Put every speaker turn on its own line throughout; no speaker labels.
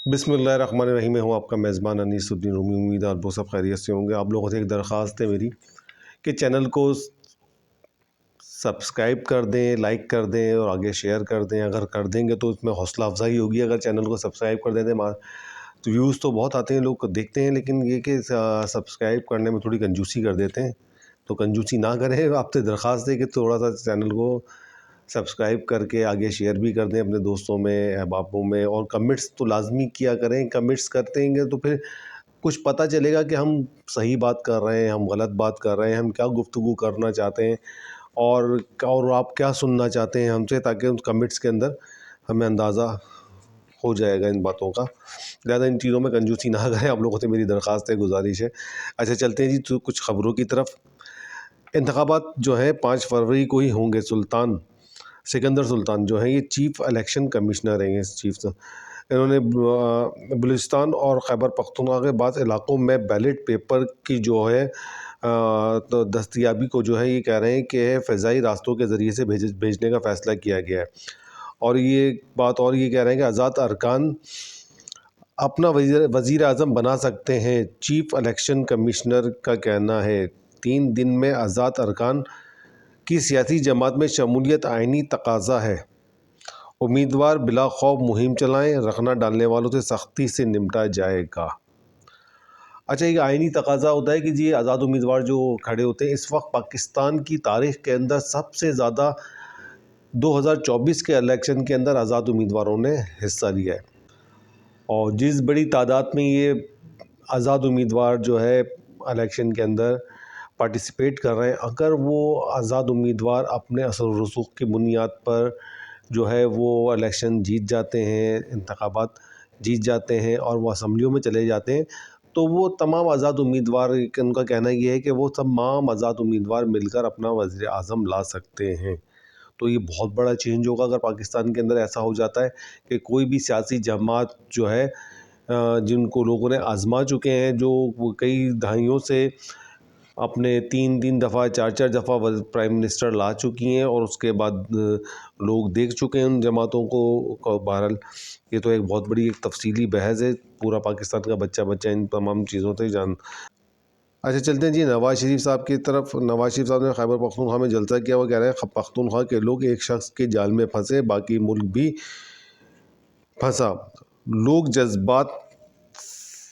بسم اللہ الرحمن الرحیم. میں ہوں آپ کا میزبان انیس الدین رومی. امید ہے آپ وہ سب خیریت سے ہوں گے. آپ لوگوں سے ایک درخواست ہے میری کہ چینل کو سبسکرائب کر دیں، لائک کر دیں اور آگے شیئر کر دیں. اگر کر دیں گے تو اس میں حوصلہ افزائی ہوگی. اگر چینل کو سبسکرائب کر دیتے تو ویوز تو بہت آتے ہیں، لوگ دیکھتے ہیں، لیکن یہ کہ سبسکرائب کرنے میں تھوڑی کنجوسی کر دیتے ہیں. تو کنجوسی نہ کریں. آپ سے درخواست ہے کہ تھوڑا سا چینل کو سبسکرائب کر کے آگے شیئر بھی کر دیں اپنے دوستوں میں، احبابوں میں. اور کمنٹس تو لازمی کیا کریں. کمنٹس کرتے ہیں تو پھر کچھ پتہ چلے گا کہ ہم صحیح بات کر رہے ہیں، ہم غلط بات کر رہے ہیں، ہم کیا گفتگو کرنا چاہتے ہیں اور آپ کیا سننا چاہتے ہیں ہم سے، تاکہ ان کمنٹس کے اندر ہمیں اندازہ ہو جائے گا ان باتوں کا. زیادہ ان چیزوں میں کنجوسی نہ کریں. آپ لوگوں سے میری درخواست ہے، گزارش ہے. اچھا چلتے ہیں جی تو کچھ خبروں کی طرف. انتخابات جو ہیں 5 فروری کو ہی ہوں گے. سکندر سلطان جو ہیں یہ چیف الیکشن کمشنر ہیں. انہوں نے بلوچستان اور خیبر پختونخوا کے بعض علاقوں میں بیلٹ پیپر کی جو ہے تو دستیابی کو جو ہے یہ کہہ رہے ہیں کہ فضائی راستوں کے ذریعے سے بھیجنے کا فیصلہ کیا گیا ہے. اور یہ بات اور یہ کہہ رہے ہیں کہ آزاد ارکان اپنا وزیر اعظم بنا سکتے ہیں. چیف الیکشن کمشنر کا کہنا ہے 3 دن میں آزاد ارکان کی سیاسی جماعت میں شمولیت آئینی تقاضا ہے. امیدوار بلا خوف مہم چلائیں، رخنہ ڈالنے والوں سے سختی سے نمٹا جائے گا. اچھا یہ آئینی تقاضا ہوتا ہے کہ جی آزاد امیدوار جو کھڑے ہوتے ہیں. اس وقت پاکستان کی تاریخ کے اندر سب سے زیادہ 2024 کے الیکشن کے اندر آزاد امیدواروں نے حصہ لیا ہے. اور جس بڑی تعداد میں یہ آزاد امیدوار جو ہے الیکشن کے اندر پارٹیسپیٹ کر رہے ہیں، اگر وہ آزاد امیدوار اپنے اثر و رسوخ کی بنیاد پر جو ہے وہ الیکشن جیت جاتے ہیں، انتخابات جیت جاتے ہیں اور وہ اسمبلیوں میں چلے جاتے ہیں، تو وہ تمام آزاد امیدوار، ان کا کہنا یہ ہے کہ وہ تمام آزاد امیدوار مل کر اپنا وزیر اعظم لا سکتے ہیں. تو یہ بہت بڑا چینج ہوگا اگر پاکستان کے اندر ایسا ہو جاتا ہے کہ کوئی بھی سیاسی جماعت جو ہے جن کو لوگوں نے آزما چکے ہیں، جو کئی دہائیوں سے اپنے 3 دفعہ 4 دفعہ پرائم منسٹر لا چکی ہیں اور اس کے بعد لوگ دیکھ چکے ہیں ان جماعتوں کو. بہرحال یہ تو ایک بہت بڑی ایک تفصیلی بحث ہے. پورا پاکستان کا بچہ ان تمام چیزوں سے اچھا چلتے ہیں جی نواز شریف صاحب کی طرف. نواز شریف صاحب نے خیبر پختونخوا میں جلسہ کیا. وہ کہہ رہے ہیں پختونخوا کے لوگ ایک شخص کے جال میں پھنسے، باقی ملک بھی پھنسا.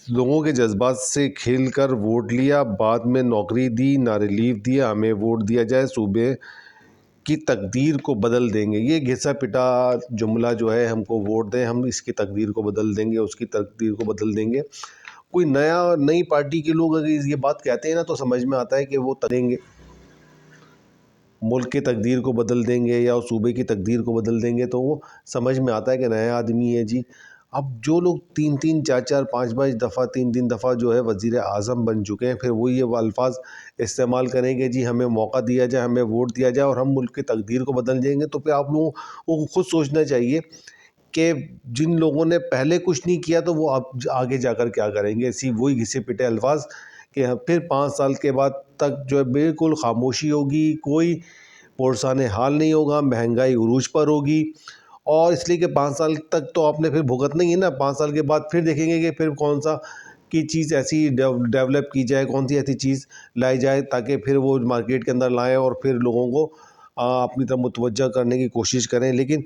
لوگوں کے جذبات سے کھیل کر ووٹ لیا، بعد میں نوکری دی، نہ ریلیف دیا. ہمیں ووٹ دیا جائے، صوبے کی تقدیر کو بدل دیں گے. یہ گھسا پٹا جملہ جو ہے، ہم کو ووٹ دیں، ہم اس کی تقدیر کو بدل دیں گے، اس کی تقدیر کو بدل دیں گے. کوئی نئی پارٹی کے لوگ اگر یہ بات کہتے ہیں نا تو سمجھ میں آتا ہے کہ وہ دیں گے، ملک کی تقدیر کو بدل دیں گے یا صوبے کی تقدیر کو بدل دیں گے، تو وہ سمجھ میں آتا ہے کہ نیا آدمی ہے جی. اب جو لوگ 3 4 5 دفعہ 3 دفعہ جو ہے وزیر اعظم بن چکے ہیں، پھر وہ یہ الفاظ استعمال کریں گے جی ہمیں موقع دیا جائے، ہمیں ووٹ دیا جائے اور ہم ملک کی تقدیر کو بدل دیں گے. تو پھر آپ لوگوں کو خود سوچنا چاہیے کہ جن لوگوں نے پہلے کچھ نہیں کیا تو وہ اب آگے جا کر کیا کریں گے. وہی گھسے پٹے الفاظ کہ پھر 5 سال کے بعد تک جو ہے بالکل خاموشی ہوگی، کوئی پرسان حال نہیں ہوگا، مہنگائی عروج پر ہوگی. اور اس لیے کہ 5 سال تک تو آپ نے پھر بھگتنا ہی ہے نا. 5 سال کے بعد پھر دیکھیں گے کہ پھر کون سا کی چیز ایسی ڈیولپ کی جائے، کون سی ایسی چیز لائی جائے تاکہ پھر وہ مارکیٹ کے اندر لائیں اور پھر لوگوں کو اپنی طرف متوجہ کرنے کی کوشش کریں. لیکن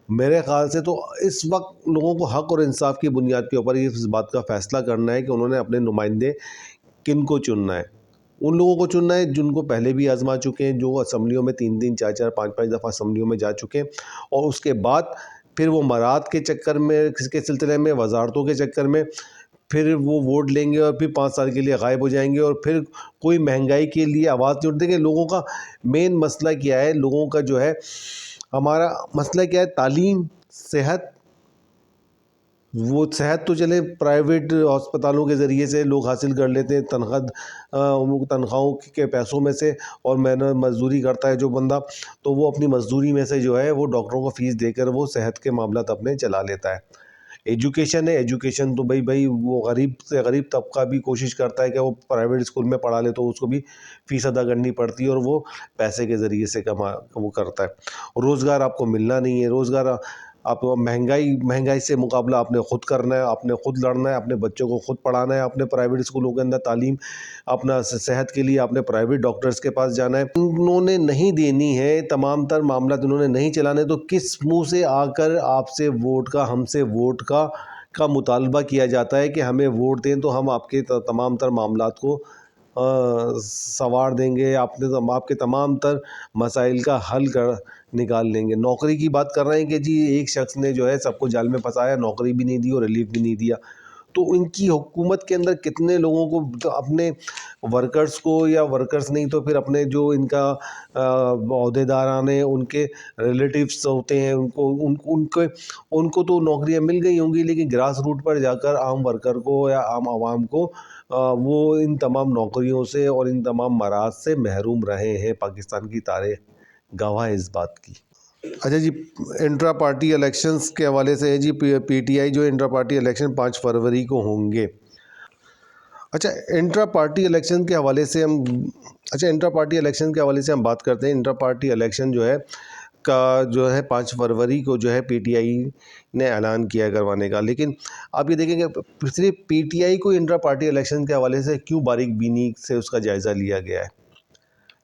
میرے خیال سے تو اس وقت لوگوں کو حق اور انصاف کی بنیاد کے اوپر اس بات کا فیصلہ کرنا ہے کہ انہوں نے اپنے نمائندے کن کو چننا ہے. ان لوگوں کو چننا ہے جن کو پہلے بھی آزما چکے ہیں، جو اسمبلیوں میں 3 4 5 دفعہ اسمبلیوں میں جا چکے ہیں، اور اس کے بعد پھر وہ مراد کے چکر میں، کس کے سلسلے میں، وزارتوں کے چکر میں پھر وہ ووٹ لیں گے اور پھر 5 سال کے لیے غائب ہو جائیں گے. اور پھر کوئی مہنگائی کے لیے آواز نہیں اٹھتے. کہ لوگوں کا مین مسئلہ کیا ہے، لوگوں کا جو ہے ہمارا مسئلہ کیا ہے، تعلیم، صحت. وہ صحت تو چلے پرائیویٹ ہسپتالوں کے ذریعے سے لوگ حاصل کر لیتے ہیں، تنخواہوں کے پیسوں میں سے. اور محنت مزدوری کرتا ہے جو بندہ، تو وہ اپنی مزدوری میں سے جو ہے وہ ڈاکٹروں کو فیس دے کر وہ صحت کے معاملات اپنے چلا لیتا ہے. ایجوکیشن ہے، ایجوکیشن تو بھائی وہ غریب سے غریب طبقہ بھی کوشش کرتا ہے کہ وہ پرائیویٹ اسکول میں پڑھا لے، تو اس کو بھی فیس ادا کرنی پڑتی ہے اور وہ پیسے کے ذریعے سے وہ کرتا ہے. روزگار آپ کو ملنا نہیں ہے. روزگار آپ مہنگائی سے مقابلہ آپ نے خود کرنا ہے، آپ نے خود لڑنا ہے، اپنے بچوں کو خود پڑھانا ہے، اپنے پرائیویٹ اسکولوں کے اندر تعلیم، اپنا صحت کے لیے آپ نے پرائیویٹ ڈاکٹرز کے پاس جانا ہے. انہوں نے نہیں دینی ہے، تمام تر معاملات انہوں نے نہیں چلانے، تو کس منہ سے آ کر آپ سے ووٹ کا، ہم سے ووٹ کا مطالبہ کیا جاتا ہے کہ ہمیں ووٹ دیں تو ہم آپ کے تمام تر معاملات کو سنوار دیں گے، آپ کے تمام تر مسائل کا حل نکال لیں گے. نوکری کی بات کر رہے ہیں کہ جی ایک شخص نے جو ہے سب کو جال میں پھنسایا، نوکری بھی نہیں دی اور ریلیف بھی نہیں دیا. تو ان کی حکومت کے اندر کتنے لوگوں کو، اپنے ورکرز کو، یا ورکرز نہیں تو پھر اپنے جو ان کا عہدیداران ہیں، ان کے ریلیٹیوز ہوتے ہیں، ان کو تو نوکریاں مل گئی ہوں گی، لیکن گراس روٹ پر جا کر عام ورکر کو یا عام عوام کو وہ ان تمام نوکریوں سے اور ان تمام مراحل سے محروم رہے ہیں. پاکستان کی تاریخ گواہ ہے اس بات کی. اچھا جی، انٹرا پارٹی الیکشنز کے حوالے سے ہے جی، پی ٹی آئی جو انٹرا پارٹی الیکشن 5 فروری کو ہوں گے. اچھا انٹرا پارٹی الیکشن کے حوالے سے ہم بات کرتے ہیں. انٹرا پارٹی الیکشن جو ہے 5 فروری کو جو ہے پی ٹی آئی نے اعلان کیا کروانے کا. لیکن آپ یہ دیکھیں کہ صرف پی ٹی آئی کو انٹرا پارٹی الیکشن کے حوالے سے کیوں باریک بینی سے اس کا جائزہ لیا گیا ہے.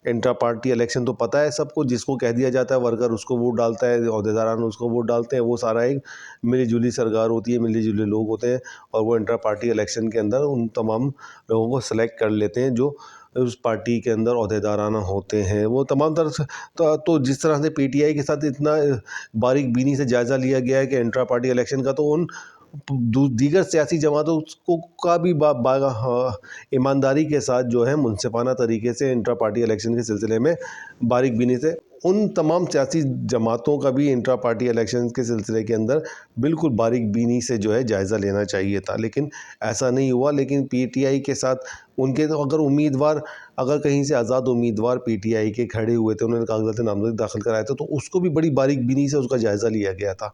انٹرا پارٹی الیکشن تو پتہ ہے سب کو، جس کو کہہ دیا جاتا ہے ورکر اس کو ووٹ ڈالتا ہے، عہدیداران اس کو ووٹ ڈالتے ہیں، وہ سارا ایک ملی جلی سرکار ہوتی ہے، ملی جلی لوگ ہوتے ہیں، اور وہ انٹرا پارٹی الیکشن کے اندر ان تمام لوگوں کو سلیکٹ کر لیتے ہیں جو اس پارٹی کے اندر عہدیدارانہ ہوتے ہیں. وہ تمام طرح تو جس طرح سے پی ٹی آئی کے ساتھ اتنا باریک بینی سے جائزہ لیا گیا ہے کہ انٹرا پارٹی الیکشن کا، تو ان دیگر سیاسی جماعتوں کا بھی ایمانداری کے ساتھ جو ہے منصفانہ طریقے سے انٹرا پارٹی الیکشن کے سلسلے میں باریک بینی سے، ان تمام سیاسی جماعتوں کا بھی انٹرا پارٹی الیکشن کے سلسلے کے اندر بالکل باریک بینی سے جو ہے جائزہ لینا چاہیے تھا. لیکن ایسا نہیں ہوا. لیکن پی ٹی آئی کے ساتھ ان کے اگر کہیں سے آزاد امیدوار پی ٹی آئی کے کھڑے ہوئے تھے، انہوں نے کاغذات نامزدگی داخل کرائے تھے، تو اس کو بھی بڑی باریک بینی سے اس کا جائزہ لیا گیا تھا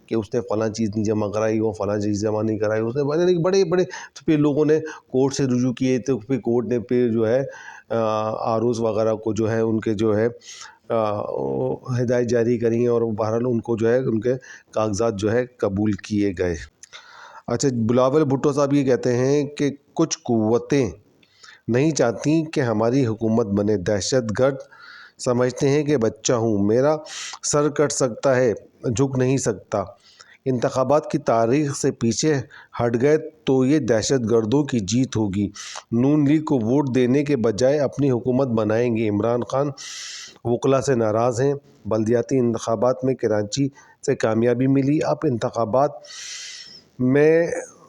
کہ اس نے فلاں چیز نہیں جمع کرائی، وہ فلاں چیز جمع نہیں کرائی. اس نے بڑے پھر لوگوں نے کورٹ سے رجوع کیے، تو پھر کورٹ نے پھر جو ہے آر اوز وغیرہ کو جو ہے ان کے جو ہے ہدایت جاری کری ہیں، اور بہرحال ان کو جو ہے ان کے کاغذات جو ہے قبول کیے گئے. اچھا، بلاول بھٹو صاحب یہ کہتے ہیں کہ کچھ قوتیں نہیں چاہتی کہ ہماری حکومت بنے. دہشت گرد سمجھتے ہیں کہ بچہ ہوں، میرا سر کٹ سکتا ہے، جھک نہیں سکتا. انتخابات کی تاریخ سے پیچھے ہٹ گئے تو یہ دہشت گردوں کی جیت ہوگی. نون لیگ کو ووٹ دینے کے بجائے اپنی حکومت بنائیں گے. عمران خان وکلا سے ناراض ہیں. بلدیاتی انتخابات میں کراچی سے کامیابی ملی،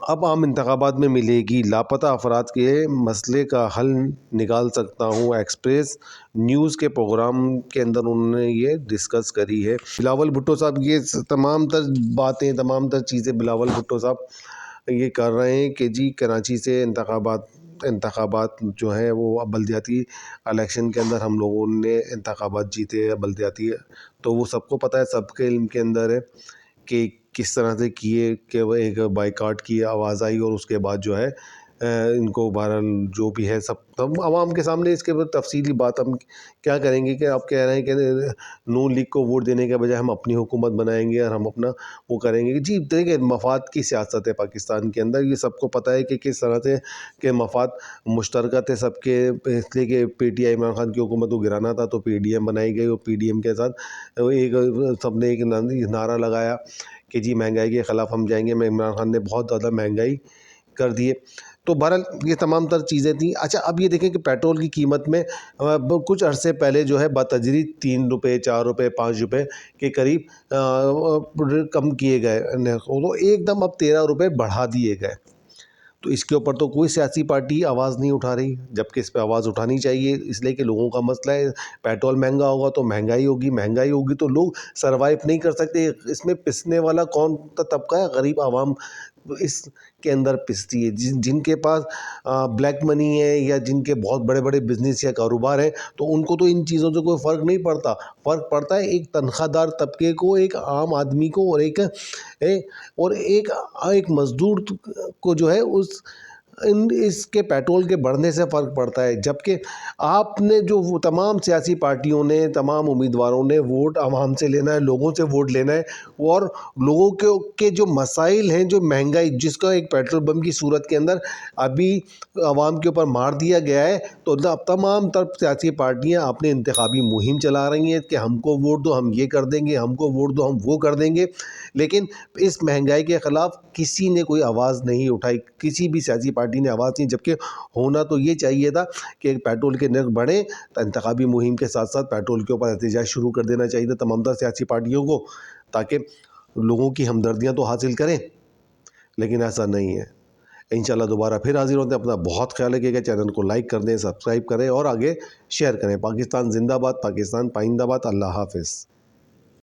اب عام انتخابات میں ملے گی. لاپتہ افراد کے مسئلے کا حل نکال سکتا ہوں. ایکسپریس نیوز کے پروگرام کے اندر انہوں نے یہ ڈسکس کری ہے. بلاول بھٹو صاحب یہ تمام تر باتیں، تمام تر چیزیں بلاول بھٹو صاحب یہ کر رہے ہیں کہ جی کراچی سے انتخابات جو ہیں وہ بلدیاتی الیکشن کے اندر ہم لوگوں نے انتخابات جیتے بلدیاتی، تو وہ سب کو پتہ ہے، سب کے علم کے اندر ہے کہ کس طرح سے کیے، کہ وہ ایک بائیکاٹ کی آواز آئی، اور اس کے بعد جو ہے ان کو بہرحال جو بھی ہے سب عوام کے سامنے اس کے بعد تفصیلی بات ہم کیا کریں گے کہ آپ کہہ رہے ہیں کہ نون لیگ کو ووٹ دینے کے بجائے ہم اپنی حکومت بنائیں گے اور ہم اپنا وہ کریں گے. جی دیکھیں، مفاد کی سیاست ہے پاکستان کے اندر، یہ سب کو پتہ ہے کہ کس طرح سے کہ مفاد مشترکہ تھے سب کے، اس لیے کہ P T I Imran Khan کی حکومت کو گرانا تھا تو پی ڈی ایم بنائی گئی، اور پی ڈی ایم کے ساتھ سب نے ایک نعرہ لگایا کہ جی مہنگائی کے خلاف ہم جائیں گے. عمران خان نے بہت زیادہ مہنگائی کر دیے. تو بہرحال یہ تمام تر چیزیں تھیں. اچھا اب یہ دیکھیں کہ پیٹرول کی قیمت میں کچھ عرصے پہلے جو ہے بتدریج 3 روپے 4 روپے 5 روپے کے قریب کم کیے گئے، تو ایک دم اب 13 روپے بڑھا دیے گئے. تو اس کے اوپر تو کوئی سیاسی پارٹی آواز نہیں اٹھا رہی، جبکہ اس پہ آواز اٹھانی چاہیے، اس لیے کہ لوگوں کا مسئلہ ہے. پیٹرول مہنگا ہوگا تو مہنگائی ہوگی تو لوگ سروائیو نہیں کر سکتے. اس میں پسنے والا کون سا طبقہ ہے؟ غریب عوام اس کے اندر پستی ہے. جن کے پاس بلیک منی ہے یا جن کے بہت بڑے بڑے بزنس یا کاروبار ہیں، تو ان کو تو ان چیزوں سے کوئی فرق نہیں پڑتا. فرق پڑتا ہے ایک تنخواہ دار طبقے کو، ایک عام آدمی کو، اور ایک مزدور کو جو ہے اس کے پیٹرول کے بڑھنے سے فرق پڑتا ہے، جبکہ آپ نے جو وہ تمام سیاسی پارٹیوں نے، تمام امیدواروں نے ووٹ عوام سے لینا ہے، لوگوں سے ووٹ لینا ہے، اور لوگوں کے جو مسائل ہیں، جو مہنگائی جس کا ایک پیٹرول بم کی صورت کے اندر ابھی عوام کے اوپر مار دیا گیا ہے، تو اب تمام تر سیاسی پارٹیاں اپنے انتخابی مہم چلا رہی ہیں کہ ہم کو ووٹ دو ہم یہ کر دیں گے، ہم کو ووٹ دو ہم وہ کر دیں گے، لیکن اس مہنگائی کے خلاف کسی نے کوئی آواز نہیں اٹھائی، کسی بھی سیاسی پارٹی نے آواز نہیں، جبکہ ہونا تو یہ چاہیے تھا کہ پیٹرول کے نرخ بڑھیں تو انتخابی مہم کے ساتھ ساتھ پیٹرول کے اوپر احتجاج شروع کر دینا چاہیے تھا تمام تر سیاسی پارٹیوں کو، تاکہ لوگوں کی ہمدردیاں تو حاصل کریں، لیکن ایسا نہیں ہے۔ انشاءاللہ دوبارہ پھر حاضر ہوتے ہیں۔ اپنا بہت خیال رکھیے گا، چینل کو لائک کر دیں، سبسکرائب کریں اور آگے شیئر کریں۔ پاکستان زندہ باد، پاکستان پائندہ باد۔ اللہ حافظ۔